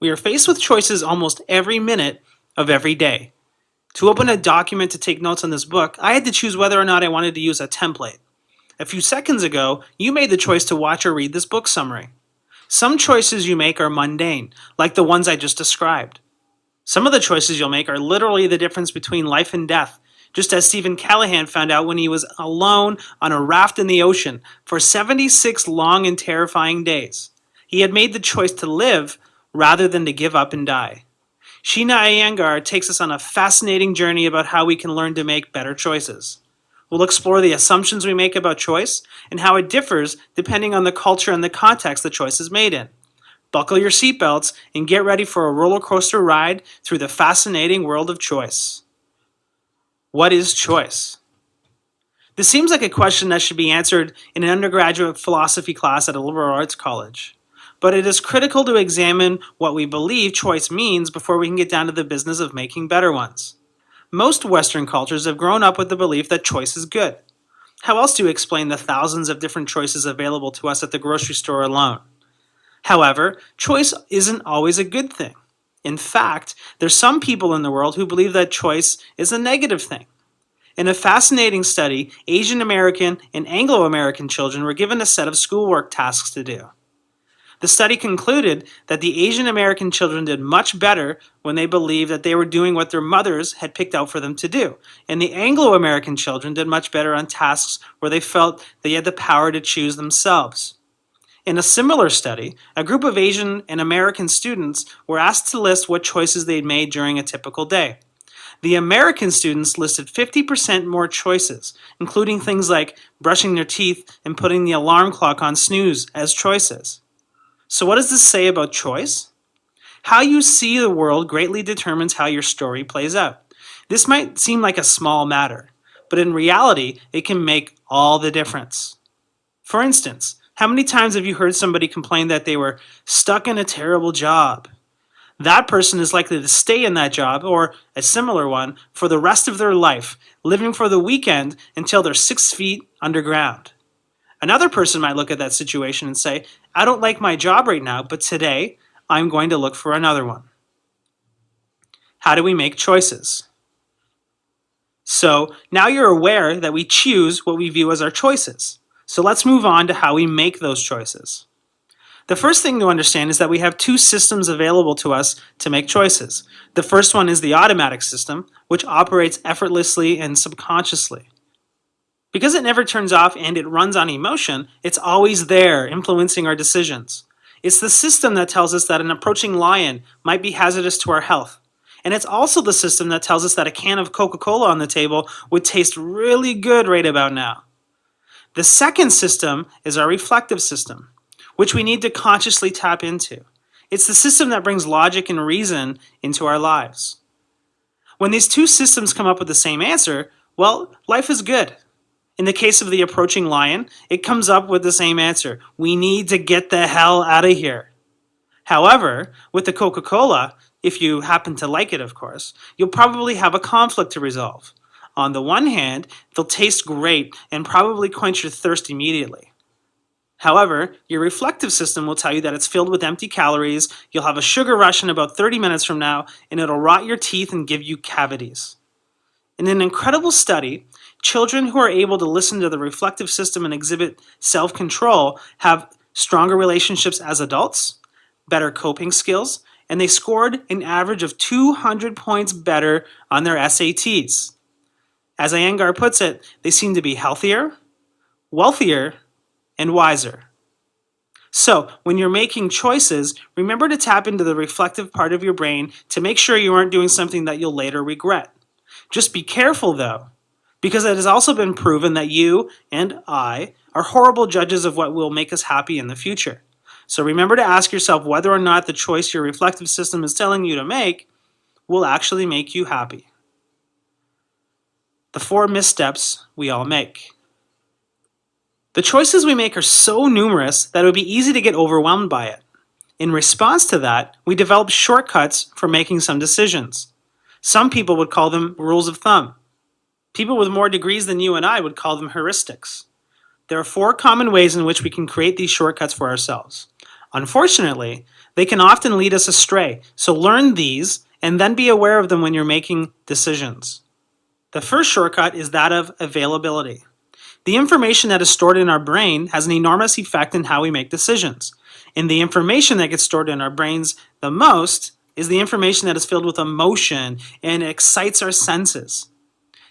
We are faced with choices almost every minute of every day. To open a document to take notes on this book, I had to choose whether or not I wanted to use a template. A few seconds ago, you made the choice to watch or read this book summary. Some choices you make are mundane, like the ones I just described. Some of the choices you'll make are literally the difference between life and death, just as Stephen Callahan found out when he was alone on a raft in the ocean for 76 long and terrifying days. He had made the choice to live rather than to give up and die. Sheena Iyengar takes us on a fascinating journey about how we can learn to make better choices. We'll explore the assumptions we make about choice and how it differs depending on the culture and the context the choice is made in. Buckle your seatbelts and get ready for a roller coaster ride through the fascinating world of choice. What is choice? This seems like a question that should be answered in an undergraduate philosophy class at a liberal arts college. But it is critical to examine what we believe choice means before we can get down to the business of making better ones. Most Western cultures have grown up with the belief that choice is good. How else do you explain the thousands of different choices available to us at the grocery store alone? However, choice isn't always a good thing. In fact, there's some people in the world who believe that choice is a negative thing. In a fascinating study, Asian American and Anglo American children were given a set of schoolwork tasks to do. The study concluded that the Asian American children did much better when they believed that they were doing what their mothers had picked out for them to do, and the Anglo American children did much better on tasks where they felt they had the power to choose themselves. In a similar study, a group of Asian and American students were asked to list what choices they'd made during a typical day. The American students listed 50% more choices, including things like brushing their teeth and putting the alarm clock on snooze as choices. So what does this say about choice? How you see the world greatly determines how your story plays out. This might seem like a small matter, but in reality, it can make all the difference. For instance, how many times have you heard somebody complain that they were stuck in a terrible job? That person is likely to stay in that job, or a similar one, for the rest of their life, living for the weekend until they're 6 feet underground. Another person might look at that situation and say, I don't like my job right now, but today I'm going to look for another one. How do we make choices? So now you're aware that we choose what we view as our choices. So let's move on to how we make those choices. The first thing to understand is that we have two systems available to us to make choices. The first one is the automatic system, which operates effortlessly and subconsciously. Because it never turns off and it runs on emotion, it's always there, influencing our decisions. It's the system that tells us that an approaching lion might be hazardous to our health. And it's also the system that tells us that a can of Coca-Cola on the table would taste really good right about now. The second system is our reflective system, which we need to consciously tap into. It's the system that brings logic and reason into our lives. When these two systems come up with the same answer, well, life is good. In the case of the approaching lion, it comes up with the same answer. We need to get the hell out of here. However, with the Coca-Cola, if you happen to like it, of course, you'll probably have a conflict to resolve. On the one hand, they'll taste great and probably quench your thirst immediately. However, your reflective system will tell you that it's filled with empty calories, you'll have a sugar rush in about 30 minutes from now, and it'll rot your teeth and give you cavities. In an incredible study, children who are able to listen to the reflective system and exhibit self-control have stronger relationships as adults, better coping skills, and they scored an average of 200 points better on their SATs. As Iyengar puts it, they seem to be healthier, wealthier, and wiser. So, when you're making choices, remember to tap into the reflective part of your brain to make sure you aren't doing something that you'll later regret. Just be careful, though, because it has also been proven that you and I are horrible judges of what will make us happy in the future. So remember to ask yourself whether or not the choice your reflective system is telling you to make will actually make you happy. The 4 missteps we all make. The choices we make are so numerous that it would be easy to get overwhelmed by it. In response to that, we develop shortcuts for making some decisions. Some people would call them rules of thumb. People with more degrees than you and I would call them heuristics. There are 4 common ways in which we can create these shortcuts for ourselves. Unfortunately, they can often lead us astray, so learn these and then be aware of them when you're making decisions. The first shortcut is that of availability. The information that is stored in our brain has an enormous effect in how we make decisions. And the information that gets stored in our brains the most is the information that is filled with emotion and excites our senses.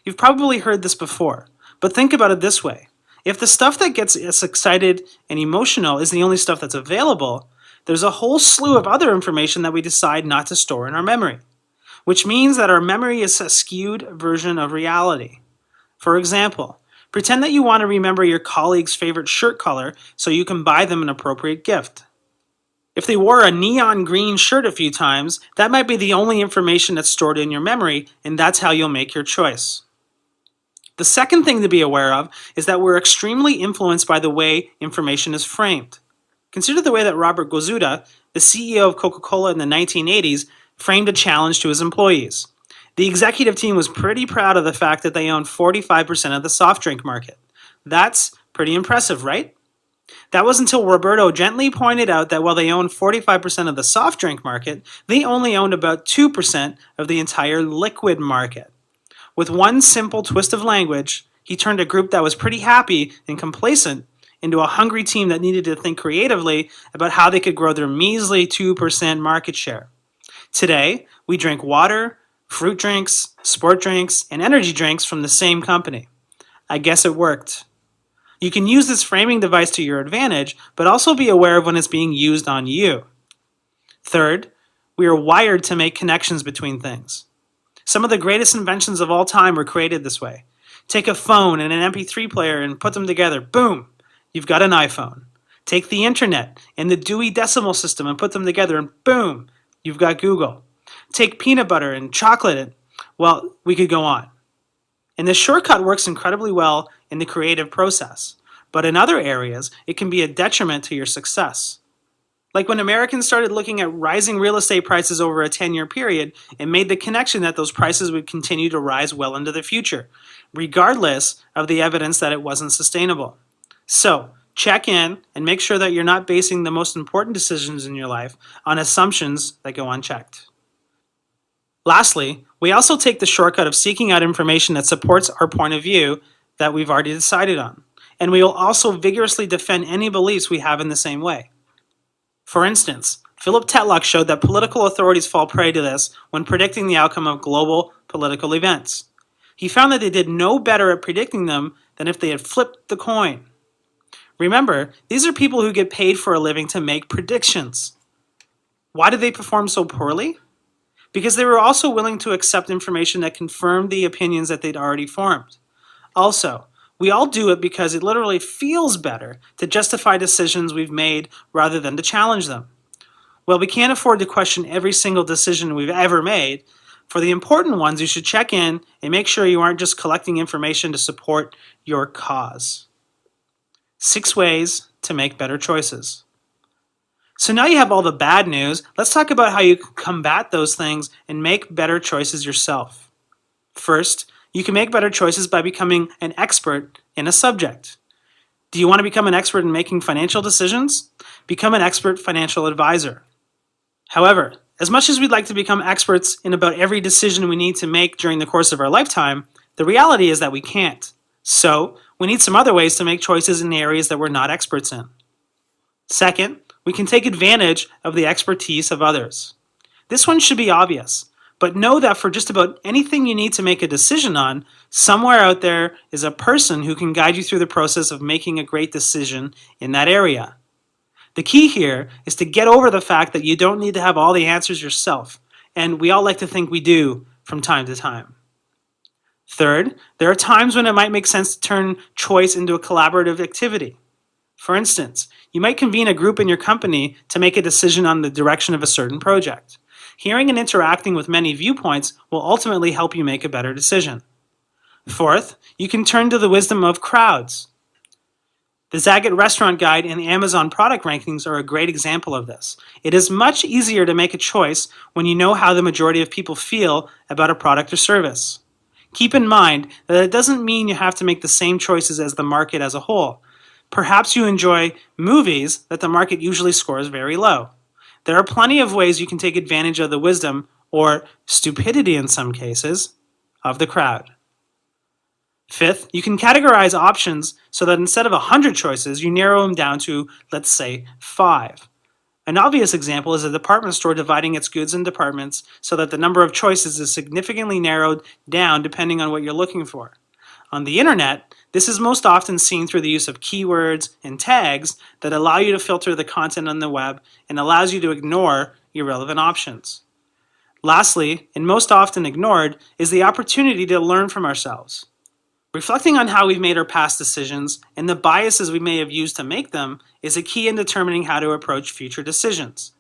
You've probably heard this before, but think about it this way. If the stuff that gets us excited and emotional is the only stuff that's available, there's a whole slew of other information that we decide not to store in our memory, which means that our memory is a skewed version of reality. For example, pretend that you want to remember your colleague's favorite shirt color so you can buy them an appropriate gift. If they wore a neon green shirt a few times, that might be the only information that's stored in your memory, and that's how you'll make your choice. The second thing to be aware of is that we're extremely influenced by the way information is framed. Consider the way that Robert Gozuda, the CEO of Coca-Cola in the 1980s, framed a challenge to his employees. The executive team was pretty proud of the fact that they owned 45% of the soft drink market. That's pretty impressive, right? That was until Roberto gently pointed out that while they owned 45% of the soft drink market, they only owned about 2% of the entire liquid market. With one simple twist of language, he turned a group that was pretty happy and complacent into a hungry team that needed to think creatively about how they could grow their measly 2% market share. Today, we drink water, fruit drinks, sport drinks, and energy drinks from the same company. I guess it worked. You can use this framing device to your advantage, but also be aware of when it's being used on you. Third, we are wired to make connections between things. Some of the greatest inventions of all time were created this way. Take a phone and an MP3 player and put them together. Boom! You've got an iPhone. Take the internet and the Dewey Decimal System and put them together and boom! You've got Google. Take peanut butter and chocolate and, well, we could go on. And this shortcut works incredibly well in the creative process. But in other areas, it can be a detriment to your success. Like when Americans started looking at rising real estate prices over a 10-year period and made the connection that those prices would continue to rise well into the future, regardless of the evidence that it wasn't sustainable. So, check in and make sure that you're not basing the most important decisions in your life on assumptions that go unchecked. Lastly, we also take the shortcut of seeking out information that supports our point of view that we've already decided on. And we will also vigorously defend any beliefs we have in the same way. For instance, Philip Tetlock showed that political authorities fall prey to this when predicting the outcome of global political events. He found that they did no better at predicting them than if they had flipped the coin. Remember, these are people who get paid for a living to make predictions. Why did they perform so poorly? Because they were also willing to accept information that confirmed the opinions that they'd already formed. Also, we all do it because it literally feels better to justify decisions we've made rather than to challenge them. Well, we can't afford to question every single decision we've ever made. For the important ones, you should check in and make sure you aren't just collecting information to support your cause. 6 ways to make better choices. So now you have all the bad news. Let's talk about how you can combat those things and make better choices yourself. First, you can make better choices by becoming an expert in a subject. Do you want to become an expert in making financial decisions? Become an expert financial advisor. However, as much as we'd like to become experts in about every decision we need to make during the course of our lifetime, the reality is that we can't. So, we need some other ways to make choices in the areas that we're not experts in. Second, we can take advantage of the expertise of others. This one should be obvious, but know that for just about anything you need to make a decision on, somewhere out there is a person who can guide you through the process of making a great decision in that area. The key here is to get over the fact that you don't need to have all the answers yourself, and we all like to think we do from time to time. Third, there are times when it might make sense to turn choice into a collaborative activity. For instance, you might convene a group in your company to make a decision on the direction of a certain project. Hearing and interacting with many viewpoints will ultimately help you make a better decision. Fourth, you can turn to the wisdom of crowds. The Zagat Restaurant Guide and the Amazon product rankings are a great example of this. It is much easier to make a choice when you know how the majority of people feel about a product or service. Keep in mind that it doesn't mean you have to make the same choices as the market as a whole, Perhaps you enjoy movies that the market usually scores very low. There are plenty of ways you can take advantage of the wisdom, or stupidity in some cases, of the crowd. Fifth, you can categorize options so that instead of 100 choices, you narrow them down to, let's say, 5. An obvious example is a department store dividing its goods in departments so that the number of choices is significantly narrowed down depending on what you're looking for. On the internet, this is most often seen through the use of keywords and tags that allow you to filter the content on the web and allows you to ignore irrelevant options. Lastly, and most often ignored, is the opportunity to learn from ourselves. Reflecting on how we've made our past decisions and the biases we may have used to make them is a key in determining how to approach future decisions.